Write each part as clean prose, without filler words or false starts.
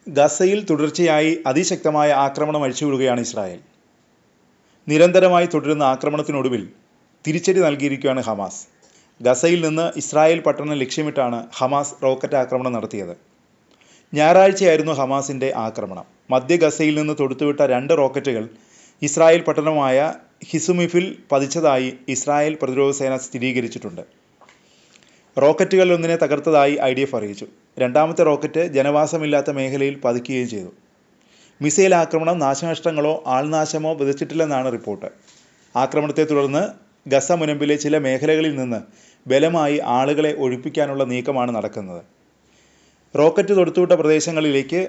ഗസയിൽ തുടർച്ചയായി അതിശക്തമായ ആക്രമണം അഴിച്ചുവിടുകയാണ് ഇസ്രായേൽ. നിരന്തരമായി തുടരുന്ന ആക്രമണത്തിനൊടുവിൽ തിരിച്ചടി നൽകിയിരിക്കുകയാണ് ഹമാസ്. ഗസയിൽ നിന്ന് ഇസ്രായേൽ പട്ടണം ലക്ഷ്യമിട്ടാണ് ഹമാസ് റോക്കറ്റ് ആക്രമണം നടത്തിയത്. ഞായറാഴ്ചയായിരുന്നു ഹമാസിൻ്റെ ആക്രമണം. മധ്യ ഗസയിൽ നിന്ന് തൊടുത്തുവിട്ട 2 റോക്കറ്റുകൾ ഇസ്രായേൽ പട്ടണമായ ഹിസുമിഫിൽ പതിച്ചതായി ഇസ്രായേൽ പ്രതിരോധ സേന സ്ഥിരീകരിച്ചിട്ടുണ്ട്. റോക്കറ്റുകളിലൊന്നിനെ തകർത്തതായി IDF അറിയിച്ചു. രണ്ടാമത്തെ റോക്കറ്റ് ജനവാസമില്ലാത്ത മേഖലയിൽ പതിക്കുകയും ചെയ്തു. മിസൈൽ ആക്രമണം നാശനഷ്ടങ്ങളോ ആൾനാശമോ വിതച്ചിട്ടില്ലെന്നാണ് റിപ്പോർട്ട്. ആക്രമണത്തെ തുടർന്ന് ഗസ മുനമ്പിലെ ചില മേഖലകളിൽ നിന്ന് ബലമായി ആളുകളെ ഒഴിപ്പിക്കാനുള്ള നീക്കമാണ് നടക്കുന്നത്. റോക്കറ്റ് തൊടുത്തുവിട്ട പ്രദേശങ്ങളിലേക്ക്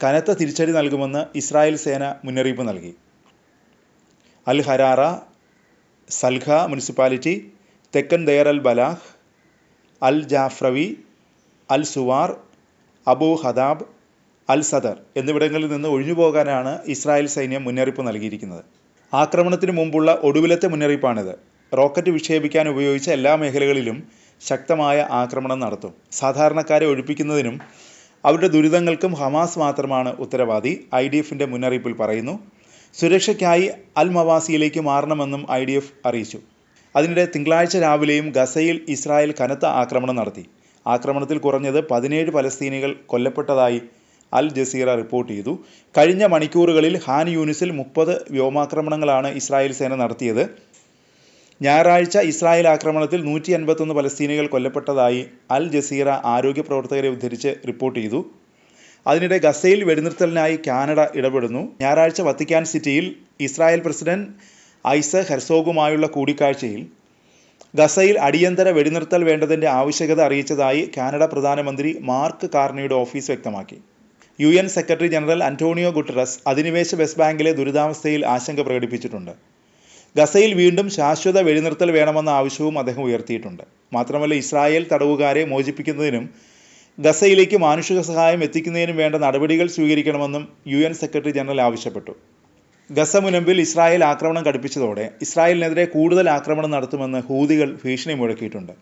കനത്ത തിരിച്ചടി നൽകുമെന്ന് ഇസ്രായേൽ സേന മുന്നറിയിപ്പ് നൽകി. അൽ ഹരാറ, സൽഖ മുനിസിപ്പാലിറ്റി, തെക്കൻ ദെയർ അൽ ബലാഹ്, അൽ ജാഫ്രവി, അൽ സുവാർ, അബു ഹദാബ്, അൽ സദർ എന്നിവിടങ്ങളിൽ നിന്ന് ഒഴിഞ്ഞുപോകാനാണ് ഇസ്രായേൽ സൈന്യം മുന്നറിയിപ്പ് നൽകിയിരിക്കുന്നത്. ആക്രമണത്തിന് മുമ്പുള്ള ഒടുവിലത്തെ മുന്നറിയിപ്പാണിത്. റോക്കറ്റ് വിക്ഷേപിക്കാൻ ഉപയോഗിച്ച എല്ലാ മേഖലകളിലും ശക്തമായ ആക്രമണം നടത്തും. സാധാരണക്കാരെ ഒഴിപ്പിക്കുന്നതിനും അവരുടെ ദുരിതങ്ങൾക്കും ഹമാസ് മാത്രമാണ് ഉത്തരവാദി, IDFൻ്റെ മുന്നറിയിപ്പിൽ പറയുന്നു. സുരക്ഷയ്ക്കായി അൽ മവാസിയിലേക്ക് മാറണമെന്നും IDF അറിയിച്ചു. അതിനിടെ തിങ്കളാഴ്ച രാവിലെയും ഗസയിൽ ഇസ്രായേൽ കനത്ത ആക്രമണം നടത്തി. ആക്രമണത്തിൽ കുറഞ്ഞത് 17 പലസ്തീനികൾ കൊല്ലപ്പെട്ടതായി അൽ ജസീറ റിപ്പോർട്ട് ചെയ്തു. കഴിഞ്ഞ മണിക്കൂറുകളിൽ ഹാൻ യൂനിസിൽ 30 വ്യോമാക്രമണങ്ങളാണ് ഇസ്രായേൽ സേന നടത്തിയത്. ഞായറാഴ്ച ഇസ്രായേൽ ആക്രമണത്തിൽ 181 പലസ്തീനികൾ കൊല്ലപ്പെട്ടതായി അൽ ജസീറ ആരോഗ്യ പ്രവർത്തകരെ ഉദ്ധരിച്ച് റിപ്പോർട്ട് ചെയ്തു. അതിനിടെ ഗസയിൽ വെടിനിർത്തലിനായി കാനഡ ഇടപെടുന്നു. ഞായറാഴ്ച വത്തിക്കാൻ സിറ്റിയിൽ ഇസ്രായേൽ പ്രസിഡന്റ് ഐസക് ഹെർസോഗുമായുള്ള കൂടിക്കാഴ്ചയിൽ ഗസയിൽ അടിയന്തര വെടിനിർത്തൽ വേണ്ടതിൻ്റെ ആവശ്യകത അറിയിച്ചതായി കാനഡ പ്രധാനമന്ത്രി മാർക്ക് കാർണിയുടെ ഓഫീസ് വ്യക്തമാക്കി. UN secretary general Antonio Guterres അധിനിവേശ വെസ്റ്റ് ബാങ്കിലെ ദുരിതാവസ്ഥയിൽ ആശങ്ക പ്രകടിപ്പിച്ചിട്ടുണ്ട്. ഗസയിൽ വീണ്ടും ശാശ്വത വെടിനിർത്തൽ വേണമെന്ന ആവശ്യവും അദ്ദേഹം ഉയർത്തിയിട്ടുണ്ട്. മാത്രമല്ല, ഇസ്രായേൽ തടവുകാരെ മോചിപ്പിക്കുന്നതിനും ഗസയിലേക്ക് മാനുഷിക സഹായം എത്തിക്കുന്നതിനും വേണ്ട നടപടികൾ സ്വീകരിക്കണമെന്നും UN സെക്രട്ടറി ജനറൽ ആവശ്യപ്പെട്ടു. ഗസ മുനമ്പിൽ ഇസ്രായേൽ ആക്രമണം കടുപ്പിച്ചതോടെ ഇസ്രായേലിനെതിരെ കൂടുതൽ ആക്രമണം നടത്തുമെന്ന് ഹൂതികൾ ഭീഷണി മുഴക്കിയിട്ടുണ്ട്.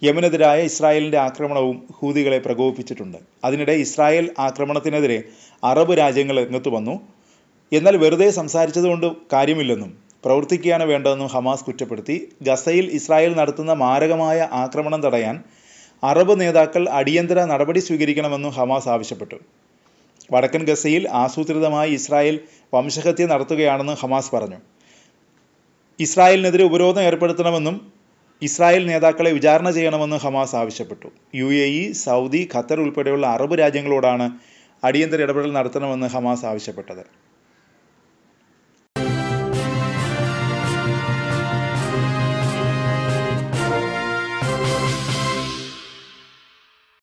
യമനെതിരായ ഇസ്രായേലിൻ്റെ ആക്രമണവും ഹൂതികളെ പ്രകോപിപ്പിച്ചിട്ടുണ്ട്. അതിനിടെ ഇസ്രായേൽ ആക്രമണത്തിനെതിരെ അറബ് രാജ്യങ്ങൾ രംഗത്തു വന്നു. എന്നാൽ വെറുതെ സംസാരിച്ചതുകൊണ്ട് കാര്യമില്ലെന്നും പ്രവർത്തിക്കുകയാണ് വേണ്ടതെന്നും ഹമാസ് കുറ്റപ്പെടുത്തി. ഗസയിൽ ഇസ്രായേൽ നടത്തുന്ന മാരകമായ ആക്രമണം തടയാൻ അറബ് നേതാക്കൾ അടിയന്തര നടപടി സ്വീകരിക്കണമെന്നും ഹമാസ് ആവശ്യപ്പെട്ടു. വടക്കൻ ഗസയിൽ ആസൂത്രിതമായി ഇസ്രായേൽ വംശഹത്യ നടത്തുകയാണെന്ന് ഹമാസ് പറഞ്ഞു. ഇസ്രായേലിനെതിരെ ഉപരോധം ഏർപ്പെടുത്തണമെന്നും ഇസ്രായേൽ നേതാക്കളെ വിചാരണ ചെയ്യണമെന്നും ഹമാസ് ആവശ്യപ്പെട്ടു. UAE, സൗദി, ഖത്തർ ഉൾപ്പെടെയുള്ള അറബ് രാജ്യങ്ങളോടാണ് അടിയന്തര ഇടപെടൽ നടത്തണമെന്ന് ഹമാസ് ആവശ്യപ്പെട്ടത്.